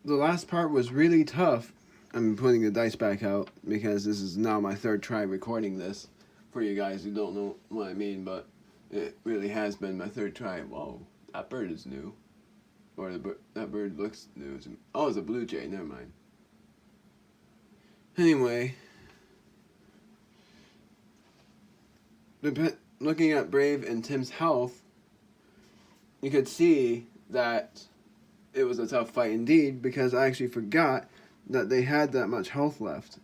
The last part was really tough. I'm putting the dice back out because this is now my third try recording this. For you guys who don't know what I mean, but it really has been my third try. Whoa, that bird is new. Or that bird looks new. Oh, it's a blue jay. Never mind. Anyway, looking at Brave and Tim's health, you could see that it was a tough fight indeed because I actually forgot that they had that much health left.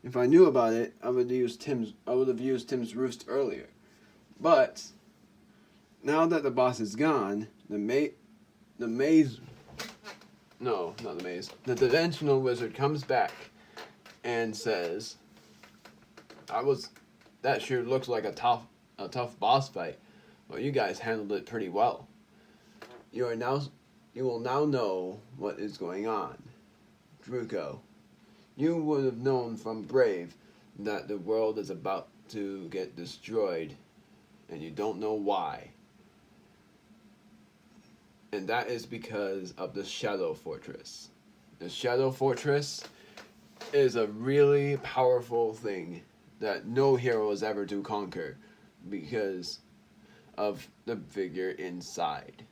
If I knew about it, I would have used Tim's roost earlier. But now that the boss is gone, the maze, no, not the maze, the dimensional wizard comes back and says, that sure looks like a tough boss fight, but you guys handled it pretty well. You will now know what is going on. Druko, you would have known from Brave that the world is about to get destroyed, and you don't know why. And that is because of the Shadow Fortress. The Shadow Fortress is a really powerful thing that no hero is ever to conquer because of the figure inside.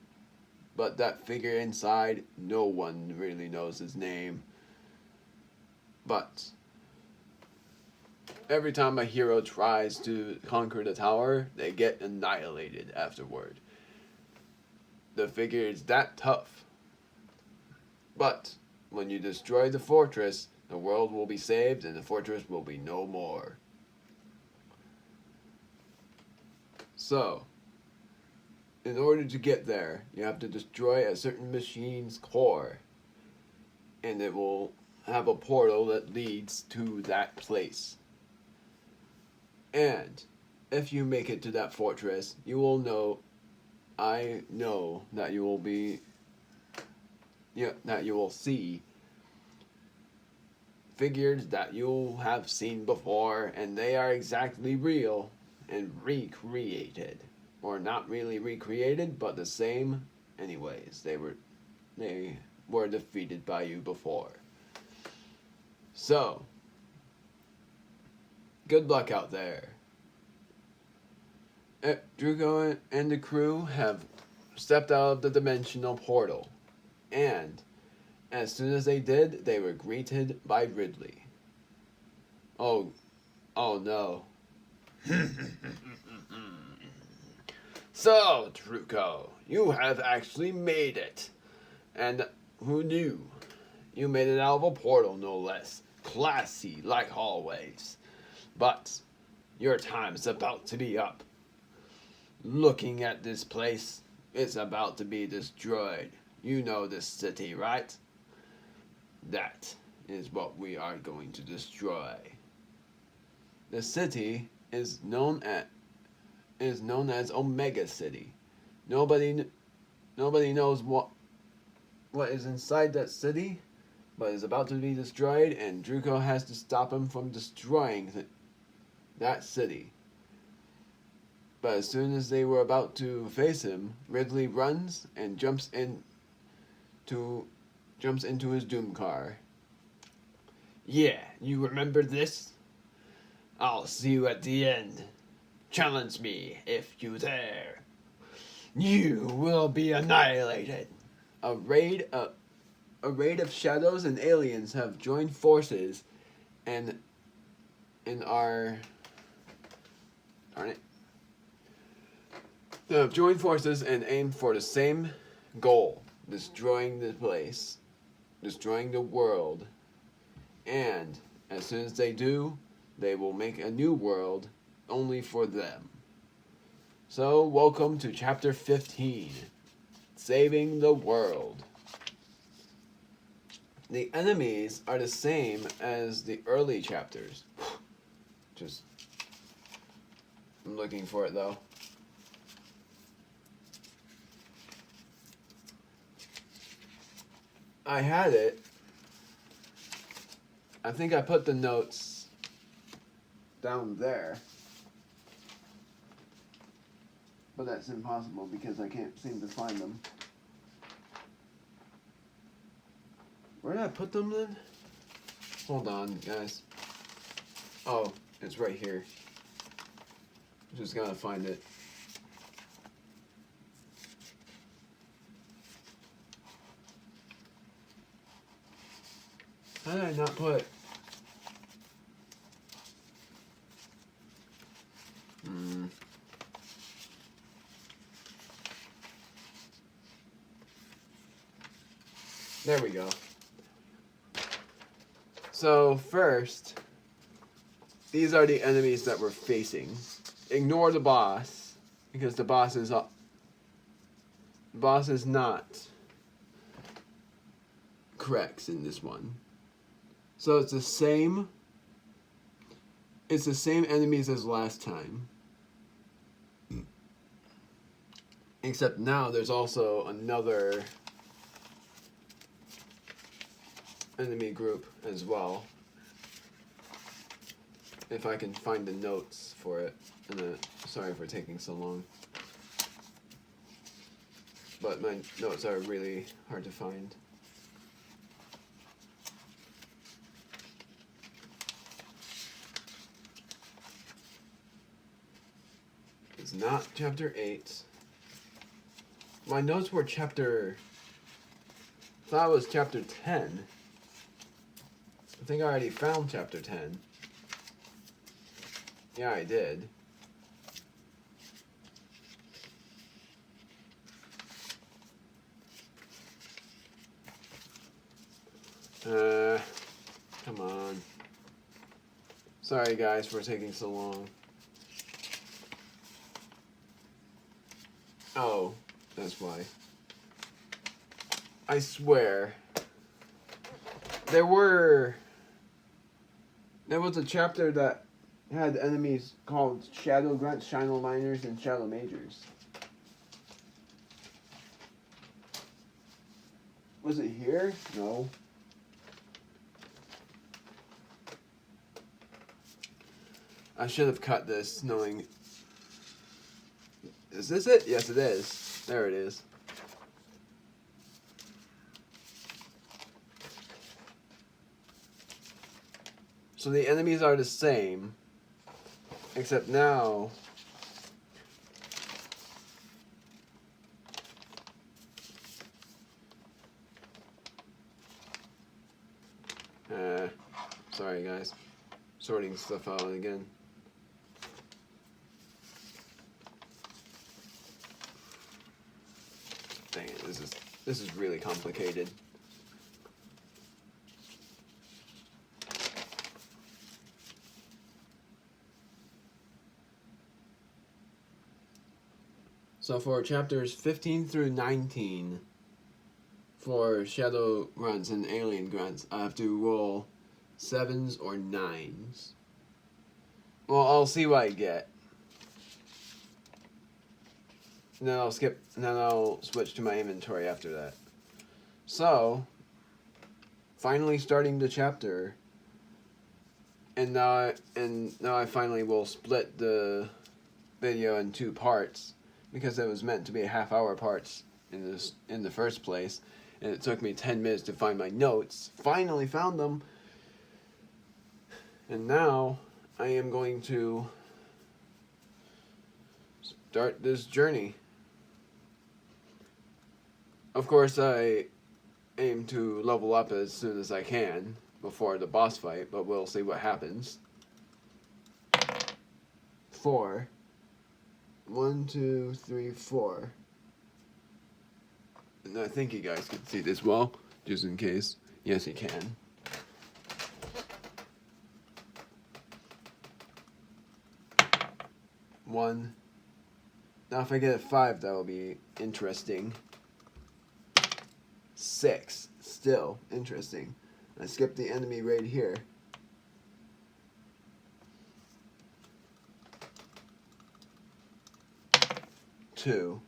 But that figure inside, no one really knows his name. But every time a hero tries to conquer the tower, they get annihilated afterward. The figure is that tough. But when you destroy the fortress, the world will be saved and the fortress will be no more. So, in order to get there, you have to destroy a certain machine's core, and it will have a portal that leads to that place. And if you make it to that fortress, I know that you will see figures that you have seen before, and they are exactly real and recreated. Or not really recreated, but the same anyways. They were defeated by you before. So, good luck out there. Druko and the crew have stepped out of the dimensional portal, and as soon as they did, they were greeted by Ridley. Oh no. So, Druko, you have actually made it. And who knew? You made it out of a portal, no less. Classy, like always. But your time's about to be up. Looking at this place, it's about to be destroyed. You know this city, right? That is what we are going to destroy. The city is known as Omega City. Nobody knows what is inside that city, but it's about to be destroyed, and Druko has to stop him from destroying that city. But as soon as they were about to face him, Ridley runs and jumps into his Doom car. Yeah, you remember this? I'll see you at the end. Challenge me if you dare. You will be annihilated. A raid of shadows and aliens have joined forces and are darn it. They have joined forces and aim for the same goal, destroying the place, destroying the world. And as soon as they do, they will make a new world only for them. So, welcome to Chapter 15, Saving the World. The enemies are the same as the early chapters. I'm looking for it though. I had it. I think I put the notes down there. But that's impossible because I can't seem to find them. Where did I put them then? Hold on, guys. Oh, it's right here. Just gotta find it. How did I not put... There we go. So first, these are the enemies that we're facing. Ignore the boss, because the boss is up. The boss is not correct in this one. So it's the same. It's the same enemies as last time. Except now there's also another enemy group as well. If I can find the notes for it. And sorry for taking so long. But my notes are really hard to find. It's not chapter 8. My notes were chapter... I thought it was chapter 10. I think I already found chapter 10. Yeah, I did. Come on. Sorry guys for taking so long. Oh, that's why. I swear. There was a chapter that had enemies called Shadow Grunts, Shadow Miners, and Shadow Majors. Was it here? No. I should have cut this knowing... Is this it? Yes, it is. There it is. So the enemies are the same, except now sorry guys, sorting stuff out again. Dang it, this is really complicated. So for chapters 15 through 19, for Shadow Grunts and Alien Grunts, I have to roll 7s or 9s. Well, I'll see what I get. And then I'll switch to my inventory after that. So, finally starting the chapter, and now I finally will split the video in 2 parts. Because it was meant to be a half-hour parts in the first place, and it took me 10 minutes to find my notes. Finally found them, and now I am going to start this journey. Of course, I aim to level up as soon as I can before the boss fight, but we'll see what happens. 4. 1, 2, 3, 4. And I think you guys can see this well, just in case. Yes, you can. One. Now if I get a 5, that will be interesting. 6. Still interesting. I skipped the enemy right here. 2.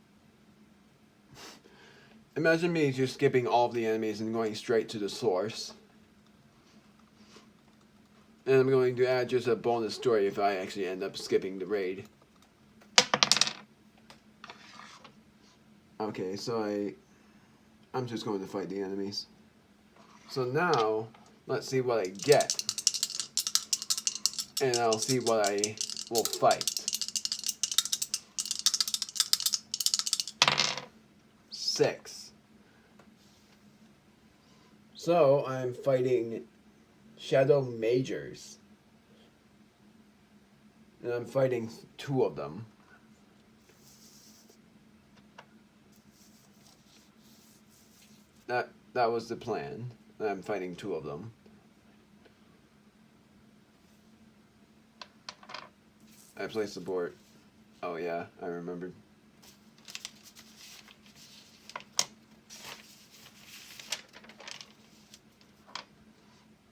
Imagine me just skipping all of the enemies and going straight to the source. And I'm going to add just a bonus story if I actually end up skipping the raid. Okay, so I'm just going to fight the enemies. So now, let's see what I get. And I'll see what I will fight. 6. So I'm fighting Shadow Majors. And I'm fighting 2 of them. That was the plan. I'm fighting 2 of them. I placed the board. Oh yeah, I remembered.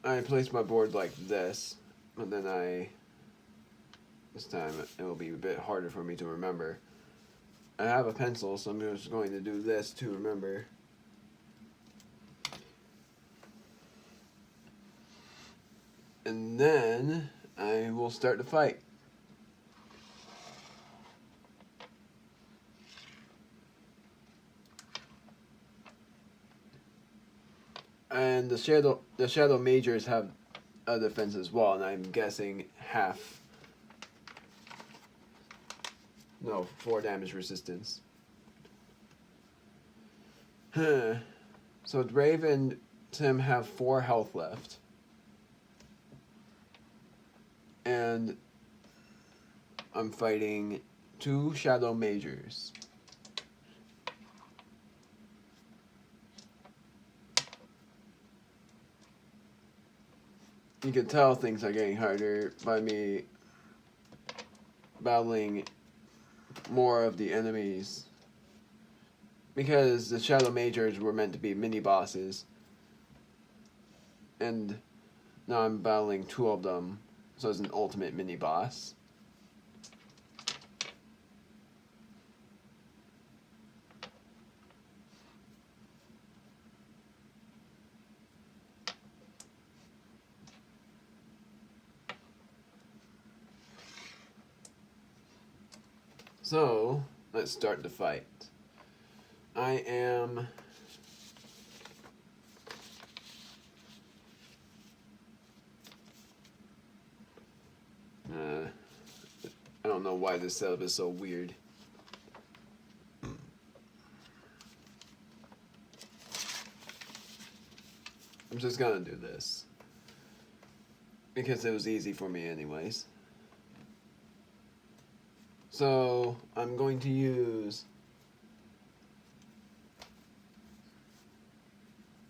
I placed my board like this, but then this time it will be a bit harder for me to remember. I have a pencil, so I'm just going to do this to remember. And then I will start the fight. And the shadow majors have a defense as well, and I'm guessing 4 damage resistance. So Brave and Tim have 4 health left. And I'm fighting 2 Shadow Majors. You can tell things are getting harder by me battling more of the enemies. Because the Shadow Majors were meant to be mini bosses. And now I'm battling 2 of them. So it's an ultimate mini boss. So let's start the fight. I am I don't know why this setup is so weird. I'm just gonna do this. Because it was easy for me anyways. So, I'm going to use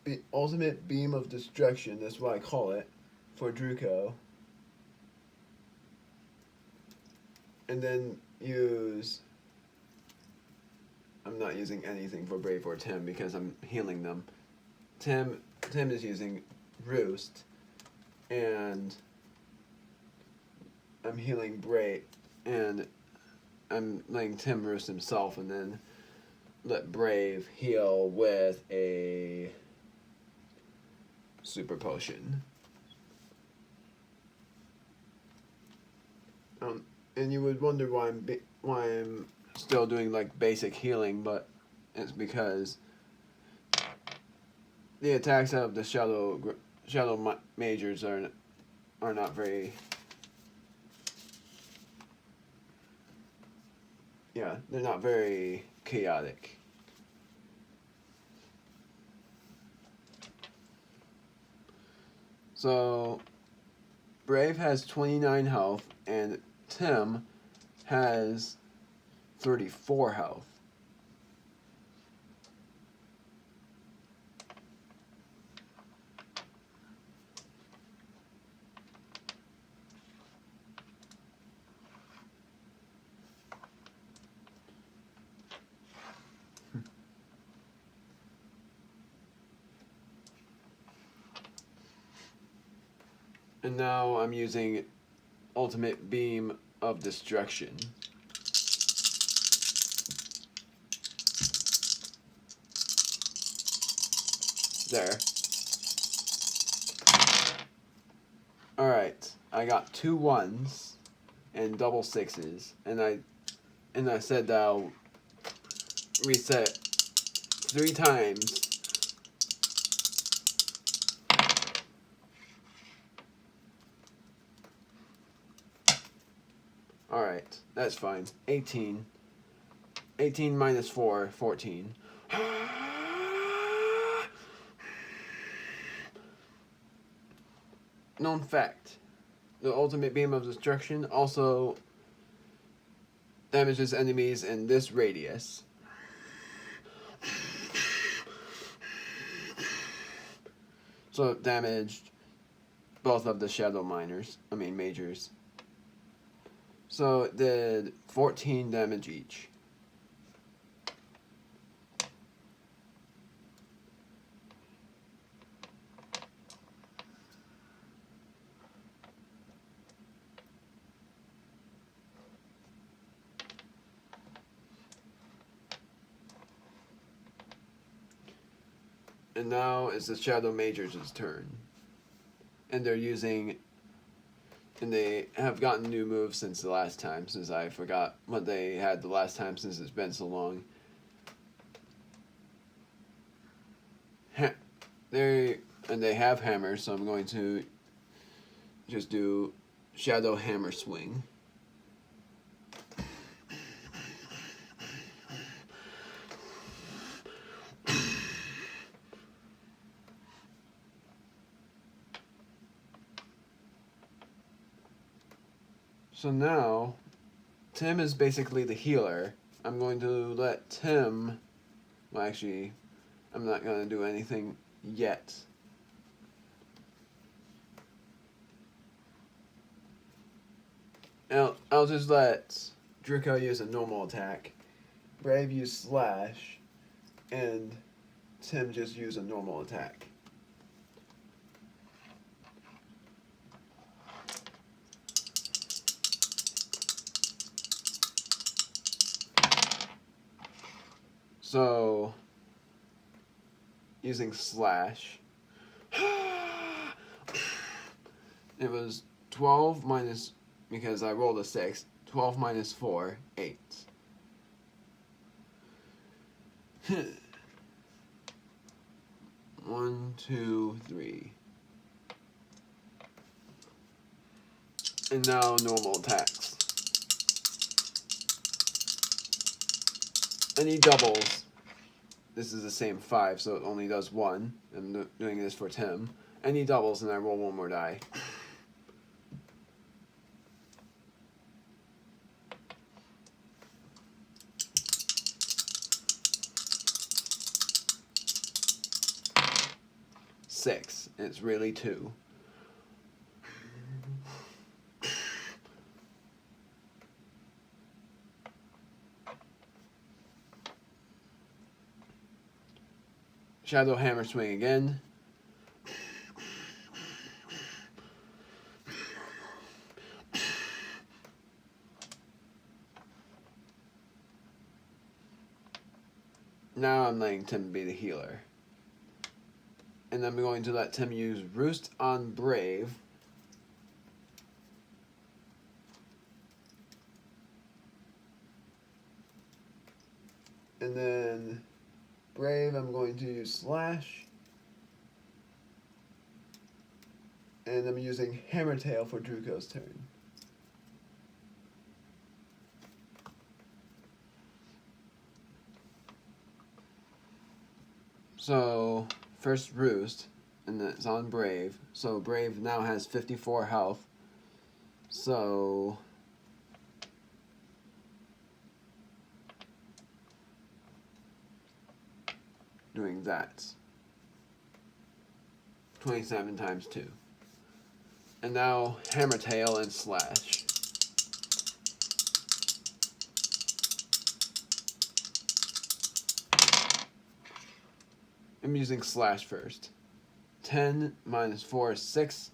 the Ultimate Beam of Destruction, that's what I call it, for Druko. And then I'm not using anything for Brave or Tim because I'm healing them. Tim is using Roost, and I'm healing Brave, and I'm letting Tim roost himself, and then let Brave heal with a super potion. And you would wonder why I'm still doing like basic healing, but it's because the attacks of the shadow majors are not very. Yeah, they're not very chaotic. So, Brave has 29 health, and Tim has 34 health. And now I'm using Ultimate Beam of Destruction. There. Alright, I got 2 1s and double 6s, and I said that I'll reset 3 times Alright, that's fine. 18. 18 minus 4, 14. Known fact. The ultimate beam of destruction also damages enemies in this radius. So it damaged both of the shadow majors. So it did 14 damage each. And now it's the Shadow Majors' turn. And they have gotten new moves since the last time, since I forgot what they had the last time since it's been so long. They have hammers, so I'm going to just do Shadow Hammer Swing. So now, Tim is basically the healer. I'm going to let Tim... Well, actually, I'm not going to do anything yet. I'll just let Druko use a normal attack, Brave use Slash, and Tim just use a normal attack. So, using Slash, it was 12 minus, because I rolled a 6, 12 minus 4, 8. One, two, three. And now normal attacks. Any doubles. This is the same 5, so it only does 1. I'm doing this for Tim. Any doubles, and I roll one more die. Six. It's really 2. Shadow Hammer Swing again. Now I'm letting Tim be the healer. And I'm going to let Tim use Roost on Brave. And then Brave, I'm going to use Slash. And I'm using Hammer Tail for Druko's turn. So, first Roost, and it's on Brave. So Brave now has 54 health. So doing that. 27 times 2. And now Hammer Tail and Slash. I'm using Slash first. 10 minus 4 is 6.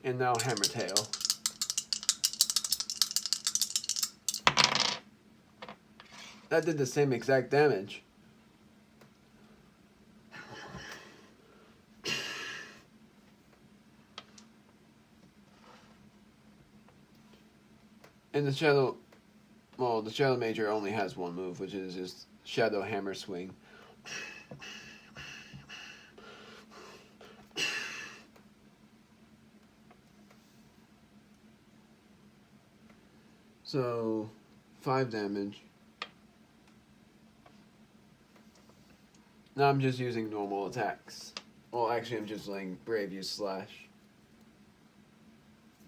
And now Hammer Tail. That did the same exact damage. And the Shadow Major only has one move, which is just Shadow Hammer Swing. So 5 damage. Now I'm just using normal attacks. Well, actually, I'm just letting Brave use Slash.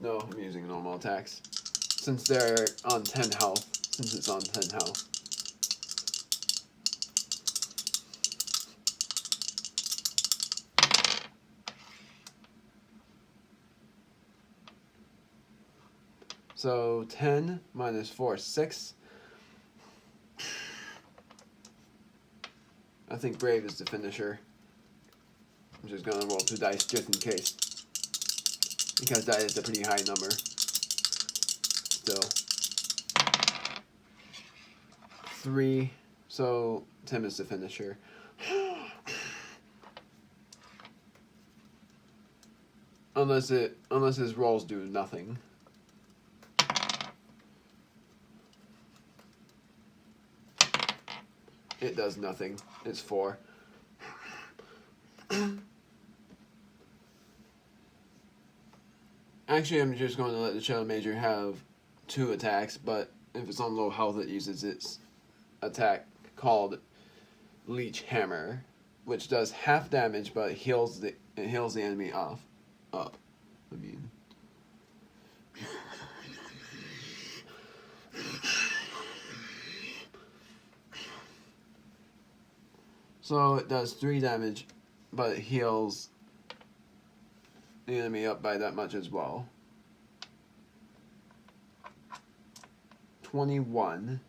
No, I'm using normal attacks. Since they're on 10 health. Since it's on 10 health. So 10 minus 4, 6. I think Brave is the finisher. I'm just gonna roll 2 dice just in case. Because that is a pretty high number. Still. 3. So Tim is the finisher. Unless his rolls do nothing. It does nothing. It's 4. Actually, I'm just going to let the Shadow Major have 2 attacks, but if it's on low health, it uses its attack called Leech Hammer, which does half damage, but it heals the enemy up. I mean. So it does 3 damage, but it heals the enemy up by that much as well. 21.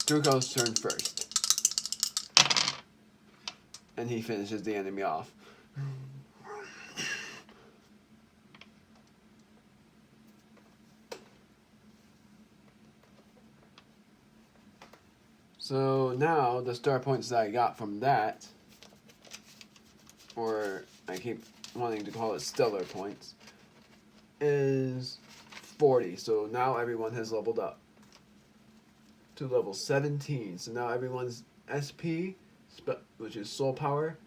Druko's turn first. And he finishes the enemy off. So now the star points that I got from that, or I keep wanting to call it stellar points, is 40. So now everyone has leveled up to level 17. So now everyone's SP, which is soul power,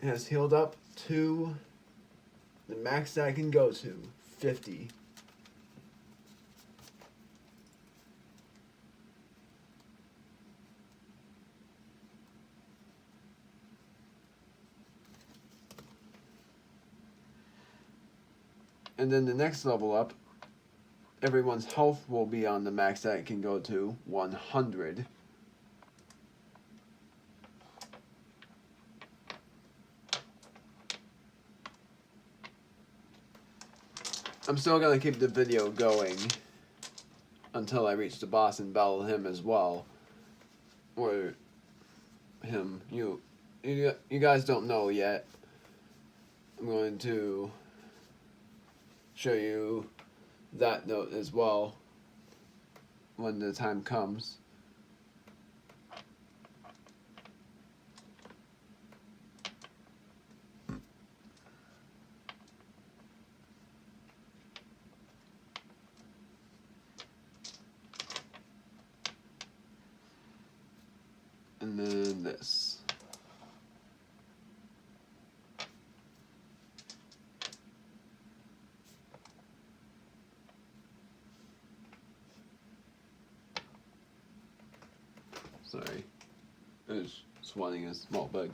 has healed up to the max that I can go to, 50. And then the next level up, everyone's health will be on the max that it can go to, 100. I'm still going to keep the video going until I reach the boss and battle him as well. Or him. You guys don't know yet. I'm going to show you that note as well when the time comes. And then this. Sorry. I was swatting a small bug.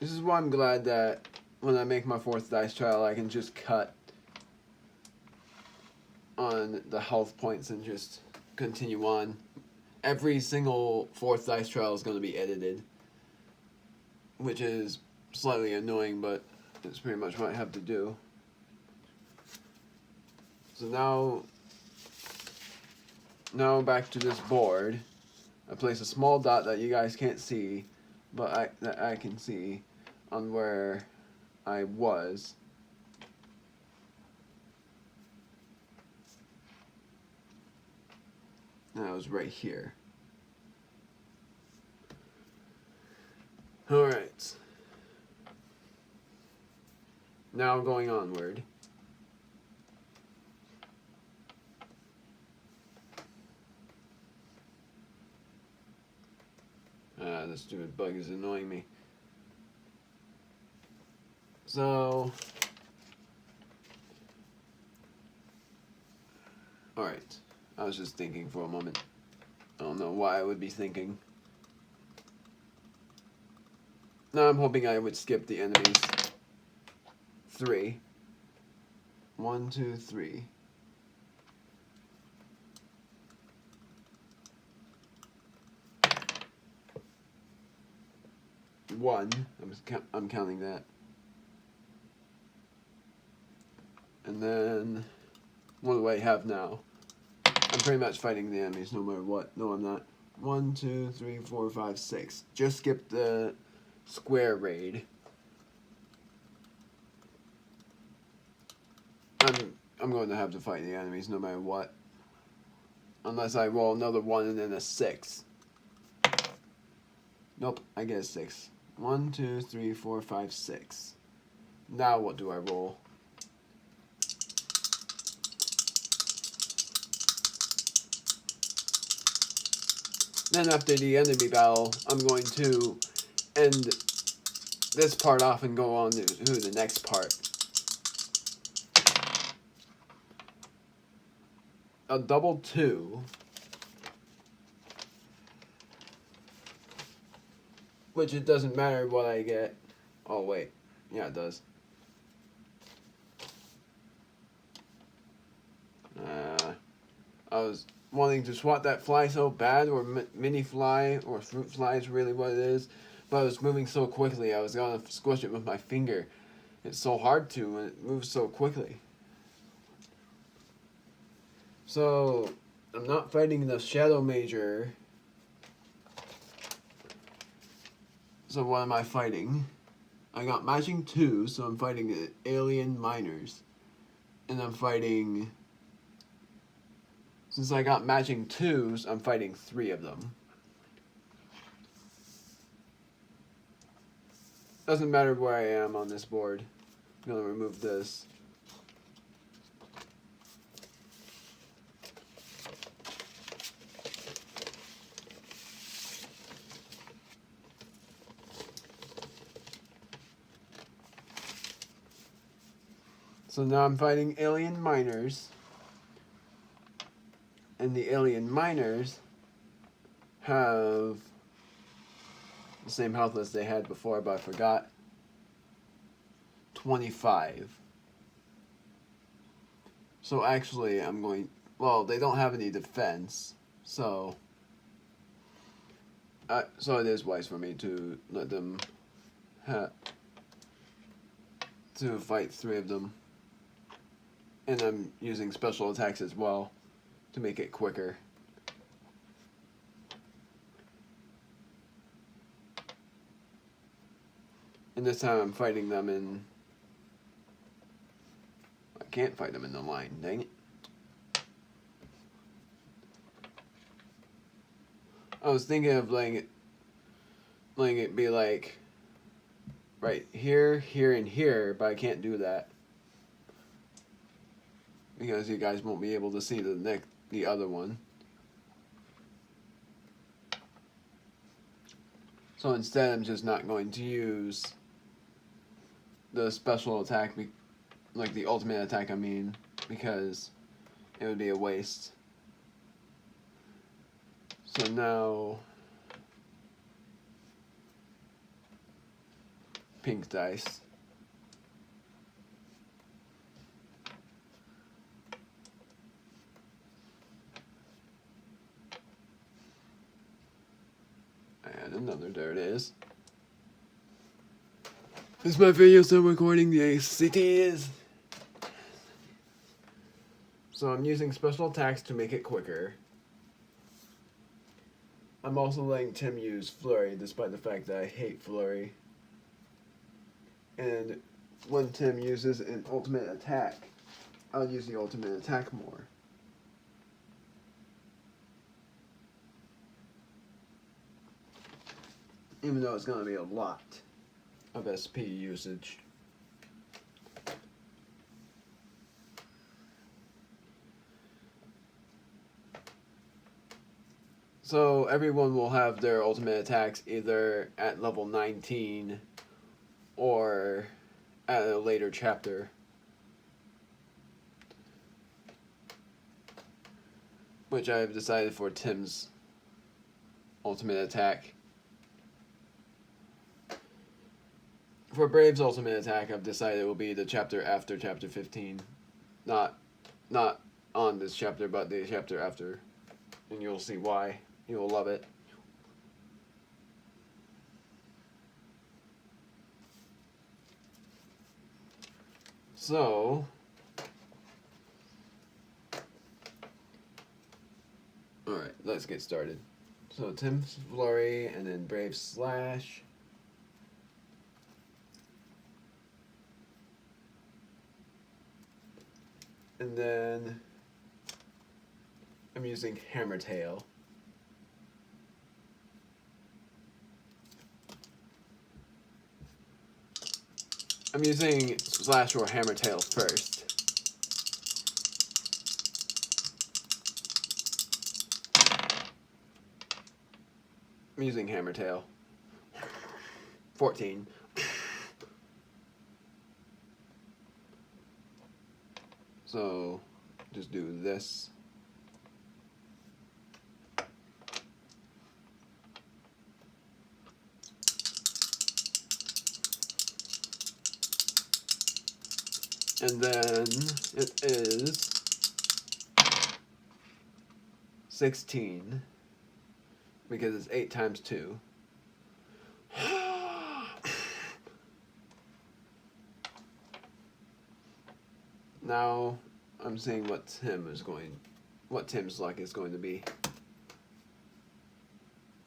This is why I'm glad that when I make my 4th dice trial, I can just cut on the health points and just continue on. Every single 4th dice trial is going to be edited, which is slightly annoying, but it's pretty much what I have to do. So now back to this board. I place a small dot that you guys can't see, but that I can see on where I was. And I was right here. Alright. Now going onward. This stupid bug is annoying me. So, alright. I was just thinking for a moment. I don't know why I would be thinking. Now I'm hoping I would skip the enemies. 3. 1, 2, 3. One. I'm counting that. And then, what do I have now? I'm pretty much fighting the enemies no matter what. No, I'm not. 1, 2, 3, 4, 5, 6. Just skip the square raid. I'm going to have to fight the enemies no matter what. Unless I roll another 1 and then a 6. Nope, I get a 6. 1, 2, 3, 4, 5, 6. Now what do I roll? Then after the enemy battle, I'm going to end this part off and go on to the next part. A double 2, which it doesn't matter what I get. Oh wait, yeah it does. I was wanting to swat that fly so bad, or mini fly, or fruit fly is really what it is, but I was moving so quickly I was gonna squish it with my finger. It's so hard to when it moves so quickly. So, I'm not fighting the Shadow Major. So what am I fighting? I got matching 2, so I'm fighting the Alien Miners. And I'm fighting... Since I got matching 2s, I'm fighting 3 of them. Doesn't matter where I am on this board. I'm gonna remove this. So now I'm fighting Alien Miners. And the Alien Miners have the same health as they had before, but I forgot. 25. So actually, I'm going... Well, they don't have any defense, so... so it is wise for me to let them to fight 3 of them. And I'm using special attacks as well to make it quicker. And this time I'm fighting them in... I can't fight them in the line, dang it. I was thinking of letting it be like right here, here, and here, but I can't do that because you guys won't be able to see the other one. So instead, I'm just not going to use the special attack, like the ultimate attack, I mean, because it would be a waste. So now, pink dice. And another, there it is. Is my video still recording? Yes, it is. So I'm using special attacks to make it quicker. I'm also letting Tim use Flurry, despite the fact that I hate Flurry. And when Tim uses an ultimate attack, I'll use the ultimate attack more. Even though it's going to be a lot of SP usage. So everyone will have their ultimate attacks either at level 19 or at a later chapter. Which I've decided for Tim's ultimate attack. For Brave's ultimate attack, I've decided it will be the chapter after chapter 15. Not on this chapter, but the chapter after. And you'll see why. You'll love it. So, alright, let's get started. So Tim's Flurry, and then Brave Slash. And then I'm using Hammer Tail. I'm using Slash or Hammer Tail first. I'm using Hammer Tail. 14. So, just do this. And then it is 16 because it's 8 times 2. Now I'm seeing what Tim's luck is going to be.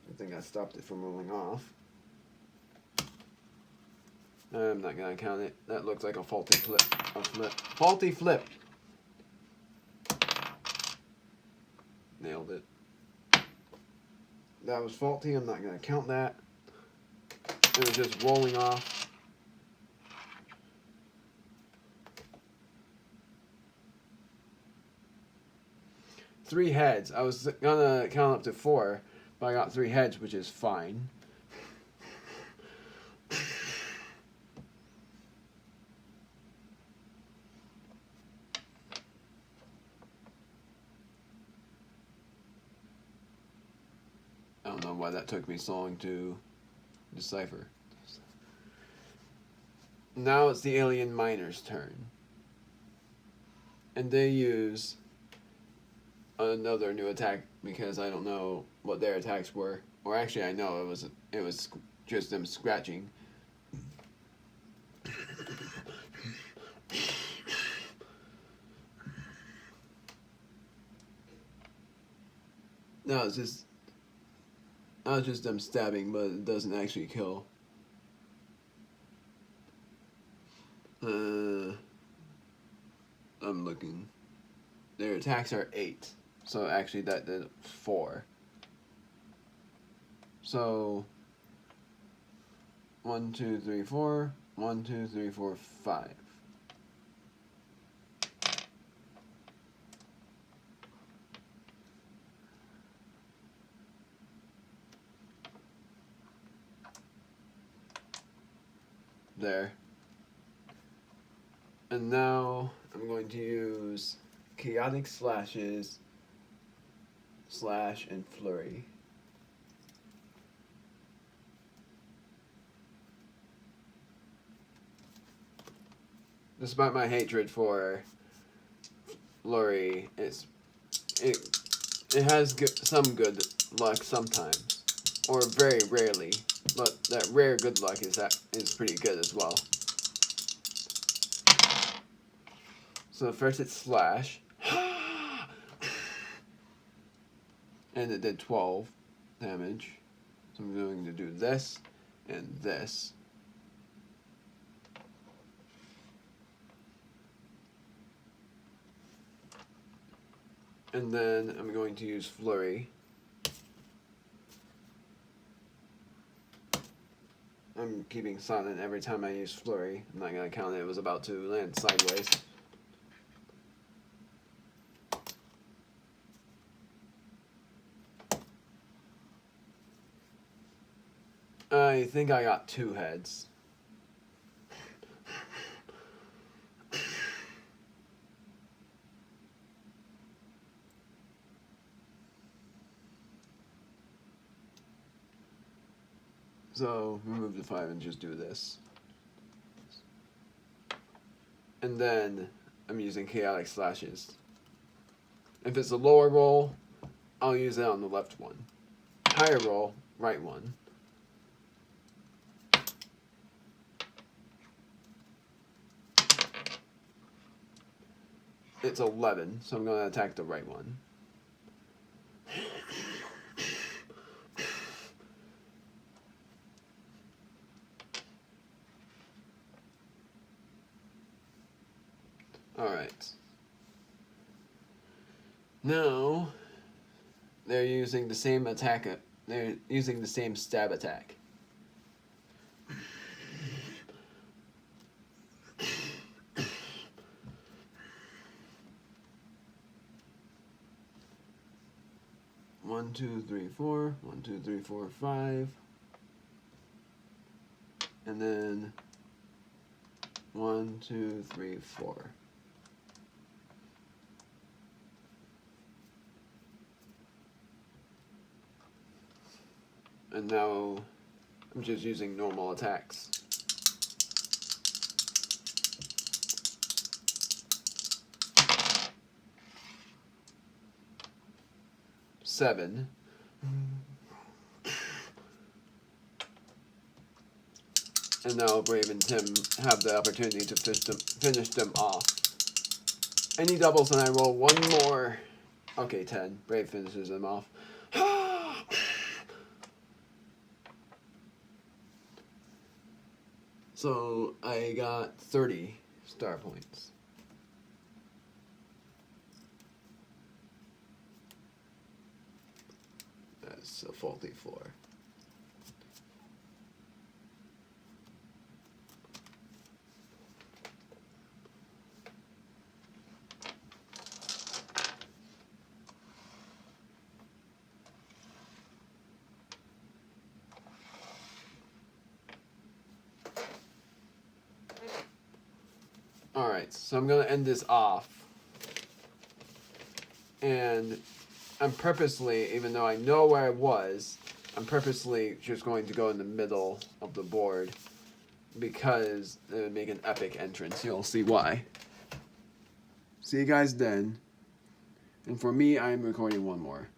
I think I stopped it from rolling off. I'm not gonna count it. That looks like a faulty flip. Faulty flip. Nailed it. That was faulty. I'm not gonna count that. It was just rolling off. Three heads. I was gonna count up to 4, but I got 3 heads, which is fine. I don't know why that took me so long to decipher. Now it's the alien miner's turn. And they use another new attack because I don't know what their attacks were. Or actually I know it was just them scratching. No, it's just them stabbing, but it doesn't actually kill. I'm looking. Their attacks are 8. So actually that did 4. So 1, 2, 3, 4. 1, 2, 3, 4, 5. There. And now I'm going to use Chaotic Slashes, Slash, and Flurry. Despite my hatred for Flurry, it has some good luck sometimes, or very rarely. But that rare good luck is pretty good as well. So first it's Slash. And it did 12 damage. So I'm going to do this and this. And then I'm going to use Flurry. I'm keeping silent every time I use Flurry. I'm not going to count it. It was about to land sideways. I think I got 2 heads. So remove the 5 and just do this. And then I'm using chaotic slashes. If it's a lower roll, I'll use it on the left one. Higher roll, right one. It's 11, so I'm going to attack the right one. Alright. Now, they're using the same attack. They're using the same stab attack. One, two, three, four. 1, 2, 3, 4, 5. And then 1, 2, 3, 4. And now I'm just using normal attacks. Seven. And now Brave and Tim have the opportunity to finish them off. Any doubles and I roll one more. Okay, 10. Brave finishes them off. So I got 30 star points. That's a faulty floor. Alright, so I'm going to end this off. And I'm purposely, even though I know where I was, I'm purposely just going to go in the middle of the board because it would make an epic entrance. You'll see why. See you guys then. And for me, I'm recording one more.